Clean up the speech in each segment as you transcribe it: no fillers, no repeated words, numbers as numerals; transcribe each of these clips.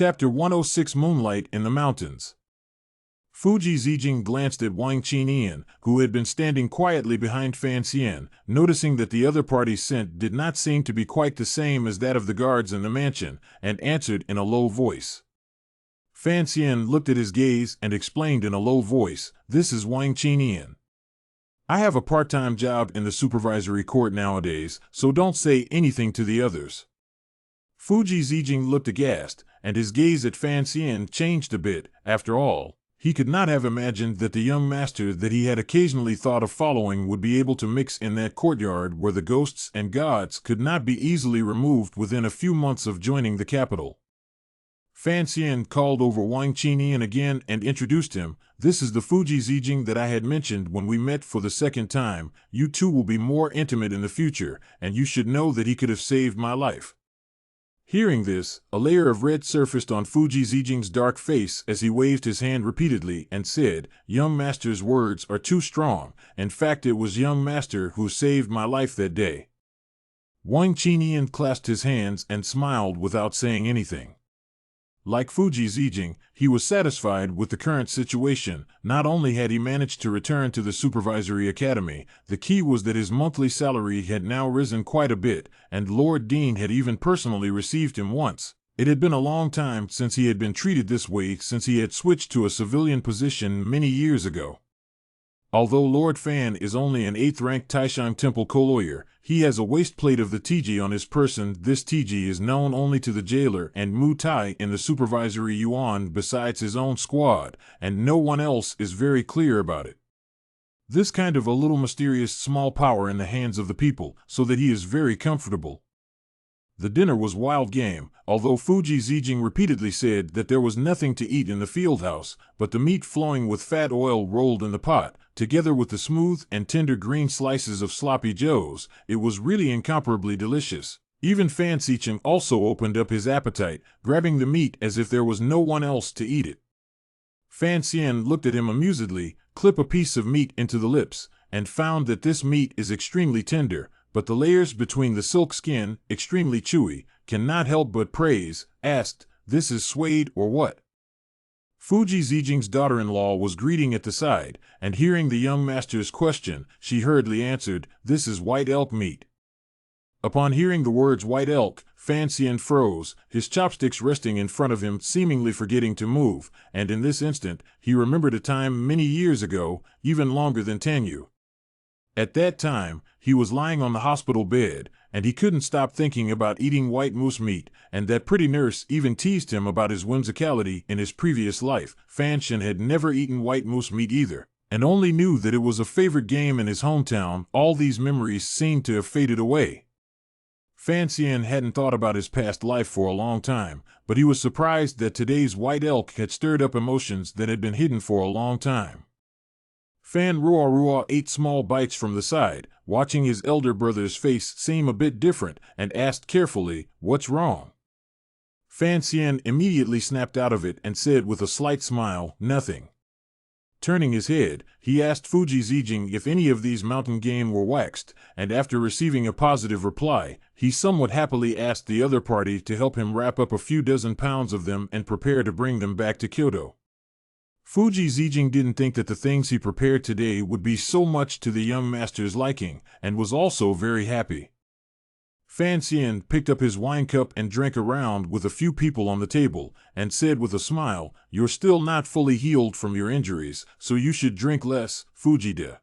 Chapter 106 Moonlight in the Mountains. Fuji Zijing glanced at Wang Qinian, who had been standing quietly behind Fan Xian, noticing that the other party's scent did not seem to be quite the same as that of the guards in the mansion, and answered in a low voice. Fan Xian looked at his gaze and explained in a low voice, "This is Wang Qinian. I have a part-time job in the supervisory court nowadays, so don't say anything to the others." Fuji Zijing looked aghast, and his gaze at Fan Xian changed a bit. After all, he could not have imagined that the young master that he had occasionally thought of following would be able to mix in that courtyard where the ghosts and gods could not be easily removed within a few months of joining the capital. Fan Xian called over Wang Qinian again and introduced him. "This is the Fuji Zijing that I had mentioned when we met for the second time. You two will be more intimate in the future, and you should know that he could have saved my life." Hearing this, a layer of red surfaced on Fuji Zijing's dark face as he waved his hand repeatedly and said, "Young master's words are too strong. In fact, it was young master who saved my life that day." Wang Qinian clasped his hands and smiled without saying anything. Like Fuji Zijing, he was satisfied with the current situation. Not only had he managed to return to the supervisory academy, the key was that his monthly salary had now risen quite a bit, and Lord Dean had even personally received him once. It had been a long time since he had been treated this way since he had switched to a civilian position many years ago. Although Lord Fan is only an 8th-ranked Taishan Temple co-lawyer, he has a waistplate of the Tiji on his person. This Tiji is known only to the jailer and Mu Tai in the supervisory yuan besides his own squad, and no one else is very clear about it. This kind of a little mysterious small power in the hands of the people, so that he is very comfortable. The dinner was wild game, although Fuji Zijing repeatedly said that there was nothing to eat in the field house, but the meat flowing with fat oil rolled in the pot, together with the smooth and tender green slices of sloppy joes, it was really incomparably delicious. Even Fan Xichen also opened up his appetite, grabbing the meat as if there was no one else to eat it. Fan Xian looked at him amusedly, clip a piece of meat into the lips, and found that this meat is extremely tender, but the layers between the silk skin, extremely chewy, cannot help but praise, asked, "This is suede or what?" Fuji Zijing's daughter-in-law was greeting at the side, and hearing the young master's question, she hurriedly answered, "This is white elk meat." Upon hearing the words white elk, Fan Xian froze, his chopsticks resting in front of him, seemingly forgetting to move, and in this instant, he remembered a time many years ago, even longer than Tanyu. At that time, he was lying on the hospital bed, and he couldn't stop thinking about eating white moose meat, and that pretty nurse even teased him about his whimsicality in his previous life. Fan Xian had never eaten white moose meat either, and only knew that it was a favorite game in his hometown. All these memories seemed to have faded away. Fan Xian hadn't thought about his past life for a long time, but he was surprised that today's white elk had stirred up emotions that had been hidden for a long time. Fan Ruarua ate small bites from the side, watching his elder brother's face seem a bit different, and asked carefully, "What's wrong?" Fan Xian immediately snapped out of it and said with a slight smile, "Nothing." Turning his head, he asked Fuji Zijing if any of these mountain game were waxed, and after receiving a positive reply, he somewhat happily asked the other party to help him wrap up a few dozen pounds of them and prepare to bring them back to Kyoto. Fuji Zijing didn't think that the things he prepared today would be so much to the young master's liking, and was also very happy. Fan Xian picked up his wine cup and drank a round with a few people on the table, and said with a smile, "You're still not fully healed from your injuries, so you should drink less, Fuji-de."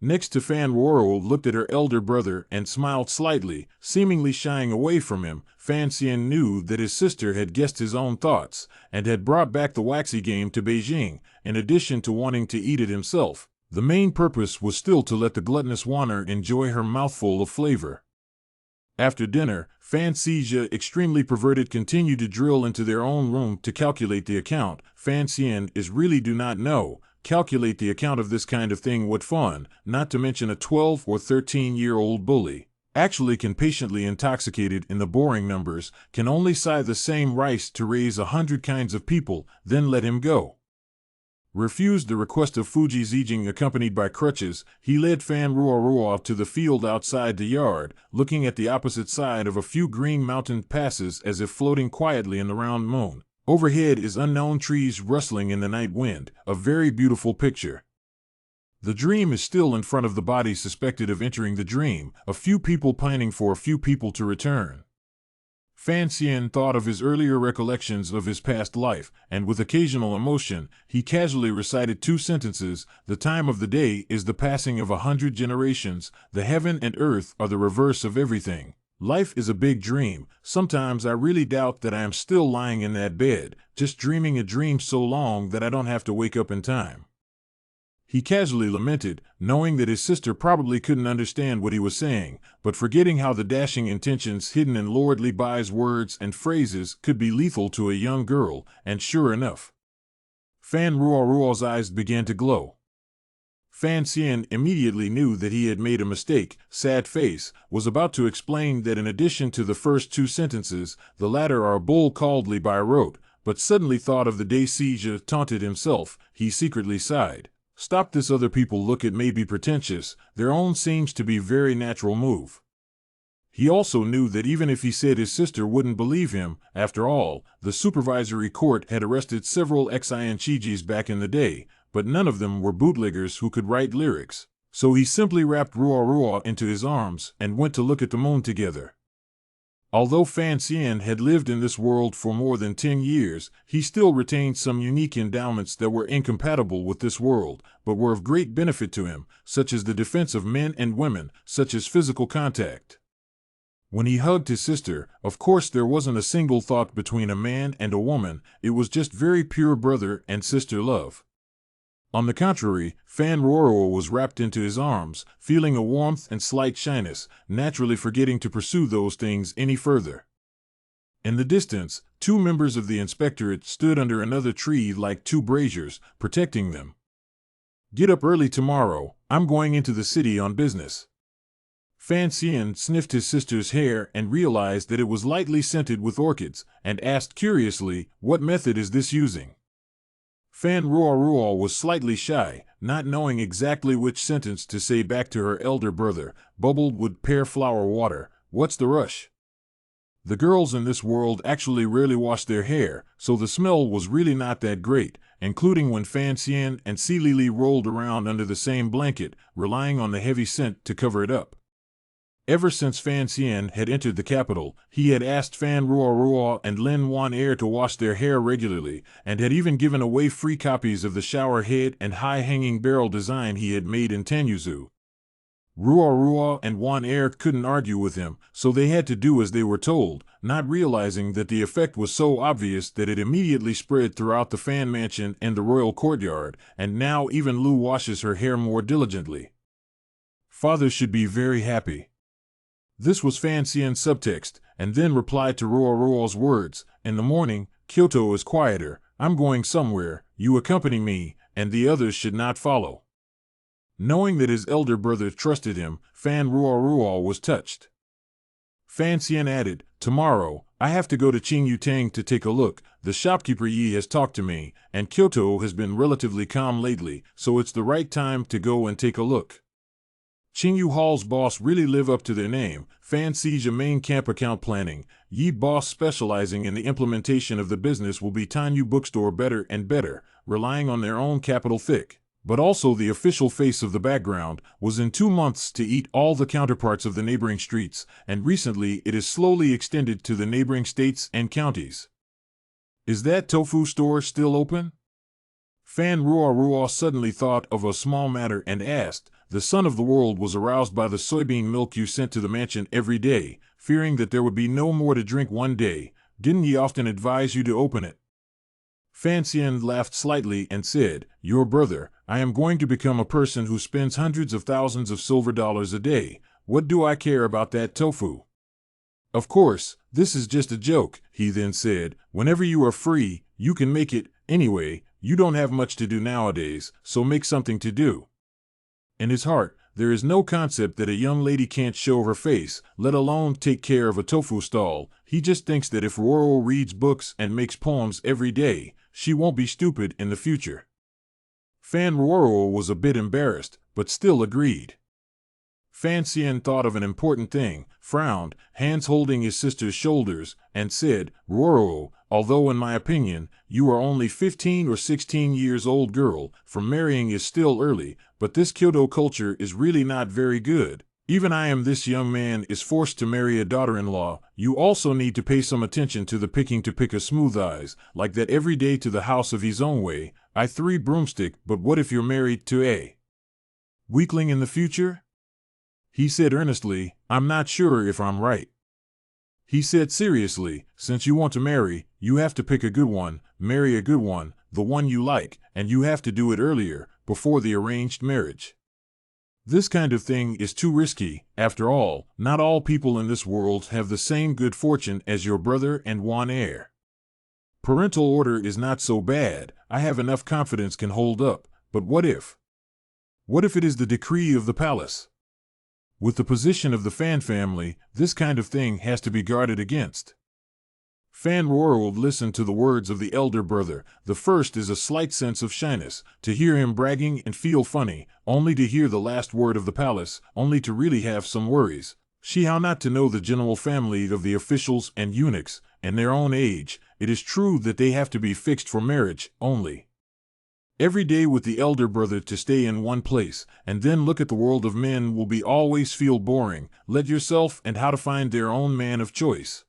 Next to Fan Ruoro looked at her elder brother and smiled slightly, seemingly shying away from him. Fan Xian knew that his sister had guessed his own thoughts, and had brought back the waxy game to Beijing. In addition to wanting to eat it himself, the main purpose was still to let the gluttonous Wanner enjoy her mouthful of flavor. After dinner, Fan Xizha, extremely perverted, continued to drill into their own room to calculate the account. Fan Xian is really do not know. Calculate the account of this kind of thing, what fun, not to mention a 12 or 13-year-old bully. Actually can patiently intoxicated in the boring numbers, can only sigh the same rice to raise 100 kinds of people, then let him go. refused the request of Fuji Zijing accompanied by crutches. He led Fan Ruo to the field outside the yard, looking at the opposite side of a few green mountain passes as if floating quietly in the round moon. Overhead is unknown trees rustling in the night wind, a very beautiful picture. The dream is still in front of the body suspected of entering the dream, a few people planning for a few people to return. Fan Xian thought of his earlier recollections of his past life, and with occasional emotion, he casually recited 2 sentences. The time of the day is the passing of 100 generations. The heaven and earth are the reverse of everything. Life is a big dream. Sometimes I really doubt that I am still lying in that bed, just dreaming a dream so long that I don't have to wake up in time. He casually lamented, knowing that his sister probably couldn't understand what he was saying, but forgetting how the dashing intentions hidden in Lord Li Bai's words and phrases could be lethal to a young girl, and sure enough, Fan Ruo's eyes began to glow. Fan Xian immediately knew that he had made a mistake. Sad Face was about to explain that in addition to the first 2 sentences, the latter are a bull called Li Bai wrote, but suddenly thought of the day Sija taunted himself. He secretly sighed. Stop this, other people look at may be pretentious, their own seems to be very natural move. He also knew that even if he said his sister wouldn't believe him, after all, the supervisory court had arrested several Xianchijis back in the day, but none of them were bootleggers who could write lyrics. So he simply wrapped Ruo into his arms and went to look at the moon together. Although Fan Xian had lived in this world for more than 10 years, he still retained some unique endowments that were incompatible with this world, but were of great benefit to him, such as the defense of men and women, such as physical contact. When he hugged his sister, of course there wasn't a single thought between a man and a woman, it was just very pure brother and sister love. On the contrary, Fan Ruo was wrapped into his arms, feeling a warmth and slight shyness, naturally forgetting to pursue those things any further. In the distance, 2 members of the inspectorate stood under another tree like 2 braziers, protecting them. Get up early tomorrow, I'm going into the city on business. Fan Xian sniffed his sister's hair and realized that it was lightly scented with orchids, and asked curiously, what method is this using? Fan Ruo was slightly shy, not knowing exactly which sentence to say back to her elder brother. Bubbled with pear flower water, what's the rush? The girls in this world actually rarely wash their hair, so the smell was really not that great, including when Fan Xian and Si Lili rolled around under the same blanket, relying on the heavy scent to cover it up. Ever since Fan Xian had entered the capital, he had asked Fan Ruo and Lin Wan to wash their hair regularly, and had even given away free copies of the shower head and high-hanging barrel design he had made in Tanyuzu. Ruo and Wan couldn't argue with him, so they had to do as they were told, not realizing that the effect was so obvious that it immediately spread throughout the Fan mansion and the royal courtyard, and now even Lu washes her hair more diligently. Father should be very happy. This was Fan Xian's subtext, and then replied to Ruo's words, in the morning, Kyoto is quieter, I'm going somewhere, you accompany me, and the others should not follow. Knowing that his elder brother trusted him, Fan Ruo was touched. Fan Xian added, tomorrow, I have to go to Qingyutang to take a look, the shopkeeper Yi has talked to me, and Kyoto has been relatively calm lately, so it's the right time to go and take a look. Qingyu Hall's boss really live up to their name, Fan Xija main camp account planning, Yi boss specializing in the implementation of the business will be Tanyu bookstore better and better, relying on their own capital thick. But also the official face of the background was in 2 months to eat all the counterparts of the neighboring streets, and recently it is slowly extended to the neighboring states and counties. Is that tofu store still open? Fan Ruo suddenly thought of a small matter and asked. The son of the world was aroused by the soybean milk you sent to the mansion every day, fearing that there would be no more to drink one day. Didn't he often advise you to open it? Fan Xian laughed slightly and said, your brother, I am going to become a person who spends hundreds of thousands of silver dollars a day. What do I care about that tofu? Of course, this is just a joke, he then said. Whenever you are free, you can make it. Anyway, you don't have much to do nowadays, so make something to do. In his heart, there is no concept that a young lady can't show her face, let alone take care of a tofu stall. He just thinks that if Ruo reads books and makes poems every day, she won't be stupid in the future. Fan Ruoro was a bit embarrassed, but still agreed. Fan Xian thought of an important thing, frowned, hands holding his sister's shoulders, and said, Ruoro, although in my opinion, you are only 15 or 16 years old girl, for marrying is still early, but this Kyoto culture is really not very good. Even I am this young man is forced to marry a daughter-in-law. You also need to pay some attention to the picking to pick a smooth eyes, like that every day to the house of his own way. I 3 broomstick, but what if you're married to a weakling in the future? He said earnestly, I'm not sure if I'm right. He said seriously, since you want to marry, you have to pick a good one, marry a good one, the one you like, and you have to do it earlier, before the arranged marriage. This kind of thing is too risky. After all, not all people in this world have the same good fortune as your brother and one heir. Parental order is not so bad. I have enough confidence can hold up. But what if? What if it is the decree of the palace? With the position of the Fan family, this kind of thing has to be guarded against. Fan Ruoro listened to the words of the elder brother. The first is a slight sense of shyness, to hear him bragging and feel funny, only to hear the last word of the palace, only to really have some worries. How not to know the general family of the officials and eunuchs, and their own age. It is true that they have to be fixed for marriage, only. Every day with the elder brother to stay in one place, and then look at the world of men will be always feel boring. Let yourself and how to find their own man of choice.